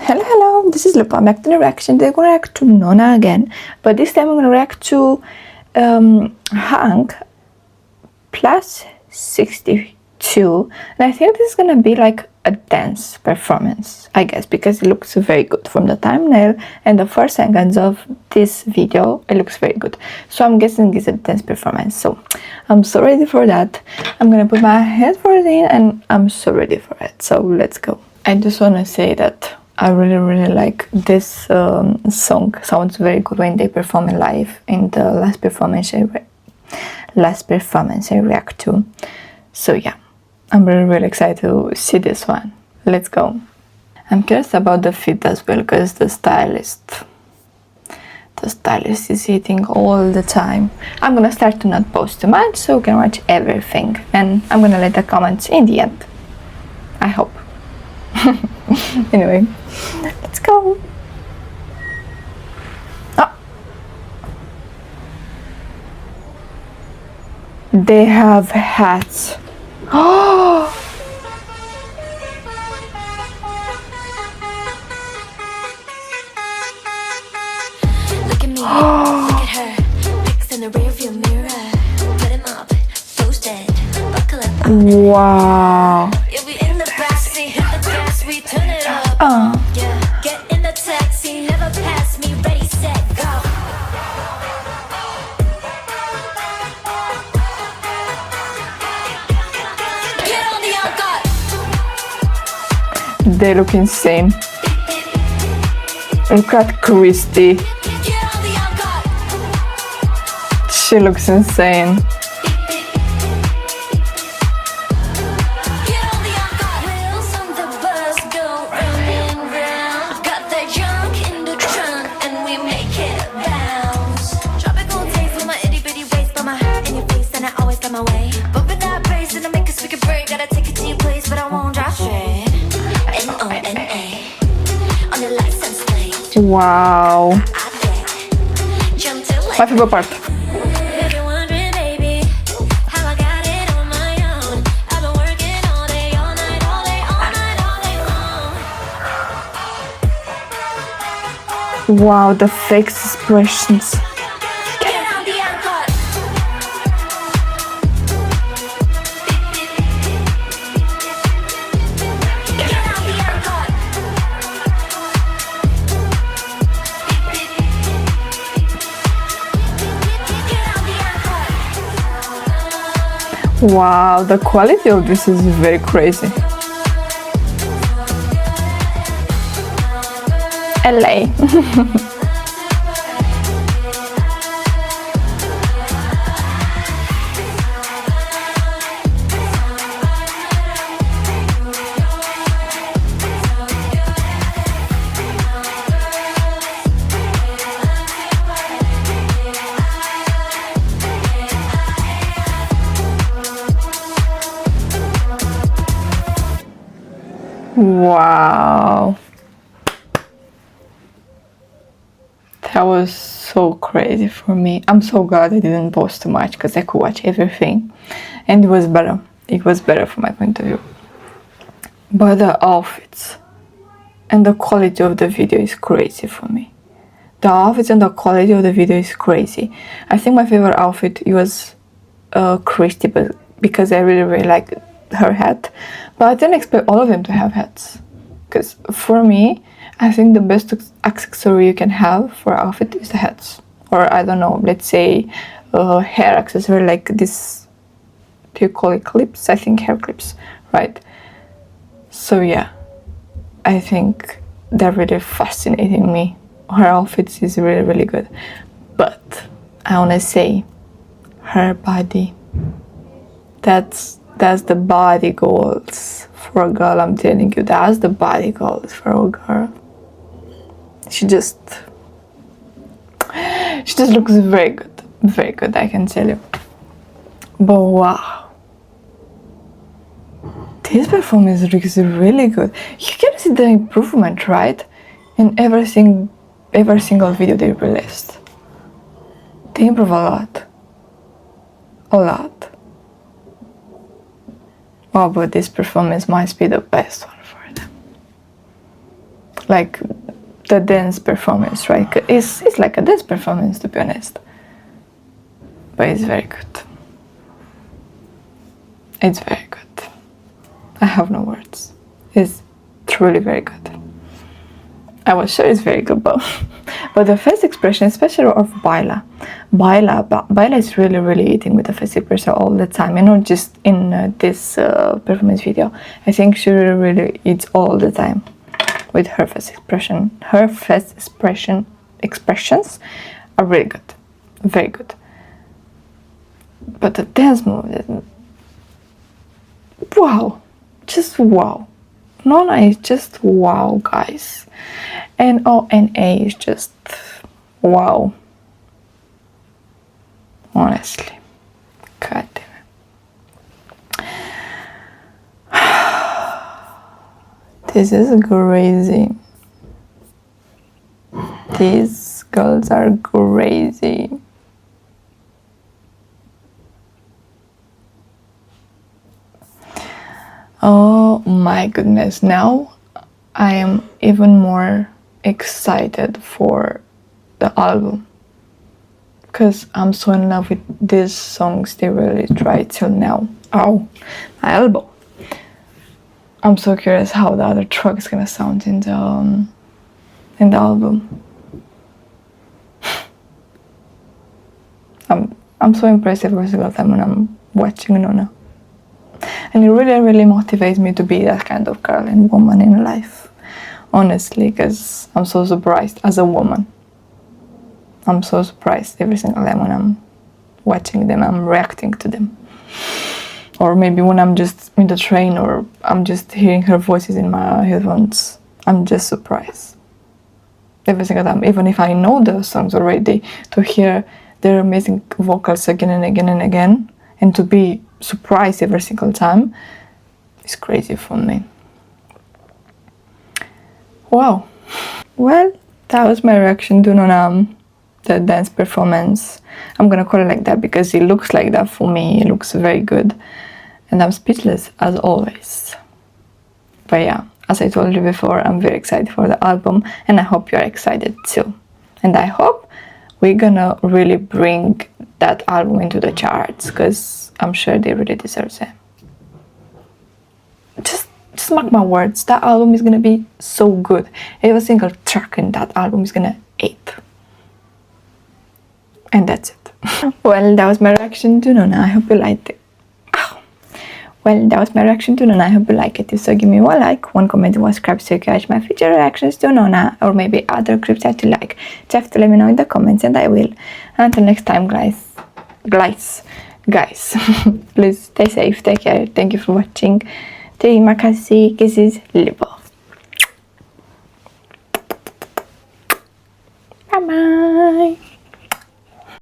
Hello, this is LUPO. I'm back to the reaction. They're gonna react to Nona again, but this time I'm gonna react to honk plus 62, and I think this is gonna be like a dance performance, I guess, because it looks very good from the thumbnail and the first seconds of this video. It looks very good, so I'm guessing it's a dance performance. So I'm so ready for that. I'm gonna put my headphones in and I'm so ready for it. So let's go. I just want to say that I really like this song. Sounds very good when they perform it live. In the last performance I react to. So yeah, I'm really excited to see this one. Let's go. I'm curious about the fit as well, because the stylist is hitting all the time. I'm gonna start to not post too much so you can watch everything, and I'm gonna let the comments in the end, I hope. Anyway, let's go. Oh. They have hats. Oh. Look at me, look at her. Pics in the rearview mirror. Put 'em up, post it, buckle up. Wow. You'll be in the backseat, hit the gas, we turn it up. Yeah, get in the taxi, never pass me, ready, set, go. Get on the honk. They look insane. Look at Christy. Get on the honk. She looks insane. Get on the honk. Wheels on the bus go round and round. Got that junk in the trunk and we make it bounce. Tropical taste with my itty bitty waist, but my heart in your face and I always got my way. Bumping that bass and I make us we can break. Gotta take it to your place, but I won't drive straight. N-O-N-A on the license plate. Wow. I bet. Jump till My favorite part. if you're wondering, baby, how I got it on my own. I've been working all day, all night, all day, all night, all day long. Wow, the fake expressions. Get on the honk. Get on the honk. Get on the honk. Wow, the quality of this is very crazy. LA. Wow. That was so crazy for me. I'm so glad I didn't post too much because I could watch everything and it was better. It was better from my point of view. But the outfits and the quality of the video is crazy for me. The outfits and the quality of the video is crazy. I think my favorite outfit was Christy, but because I really like her hat. But I didn't expect all of them to have hats. Because for me, I think the best accessory you can have for an outfit is the hats. Or I don't know, let's say hair accessory like this, do you call it clips? I think hair clips, right? So yeah, I think they're really fascinating me. Her outfits is really good. But I wanna say, her body, that's the body goals for a girl, I'm telling you, that's the body goals for a girl. She just looks very good, I can tell you. But wow, this performance is really good. You can see the improvement, right? In every single video they released. They improve a lot. Oh, but this performance must be the best one for them. like the dance performance, right? It's like a dance performance, to be honest, but it's very good. It's very good. I have no words. It's truly very good. I was sure it's very good, but the face expression, especially of Baila is really eating with the face expression all the time, and not just in this performance video. I think she really eats all the time with her face expression. Her face expressions are really good, very good. But the dance move, wow, just wow. Nona is just wow, guys. And ONA is just wow. Honestly. God damn it. This is crazy. These girls are crazy. Oh my goodness, now I am even more excited for the album, because I'm so in love with these songs they really tried till now. Ow, my elbow. I'm so curious how the other track is gonna sound in the album. I'm so impressed every single time when I'm watching Nona. And it really motivates me to be that kind of girl and woman in life, honestly, because I'm so surprised as a woman. I'm so surprised every single time when I'm watching them, I'm reacting to them. Or maybe when I'm just in the train or I'm just hearing her voices in my headphones, I'm just surprised. Every single time, even if I know the songs already, to hear their amazing vocals again and again and again, and to be surprised every single time, is crazy for me. Wow. Well, that was my reaction to Nona, the dance performance. I'm gonna call it like that because it looks like that for me. It looks very good. And I'm speechless as always. But yeah, as I told you before, I'm very excited for the album, and I hope you're excited too. And I hope we're gonna really bring that album into the charts, because I'm sure they really deserve it. Just mark my words, that album is gonna be so good. Every single track in that album is gonna hit. And that's it. Well, that was my reaction to Nona. I hope you liked it. Well, that was my reaction to Nona. I hope you like it. If so, give me one like, one comment, and one subscribe so you catch my future reactions to Nona, or maybe other clips that you like. Just have to let me know in the comments and I will. Until next time, guys, please stay safe, take care. Thank you for watching. Terima kasih. Kisses, LUPO. Bye bye.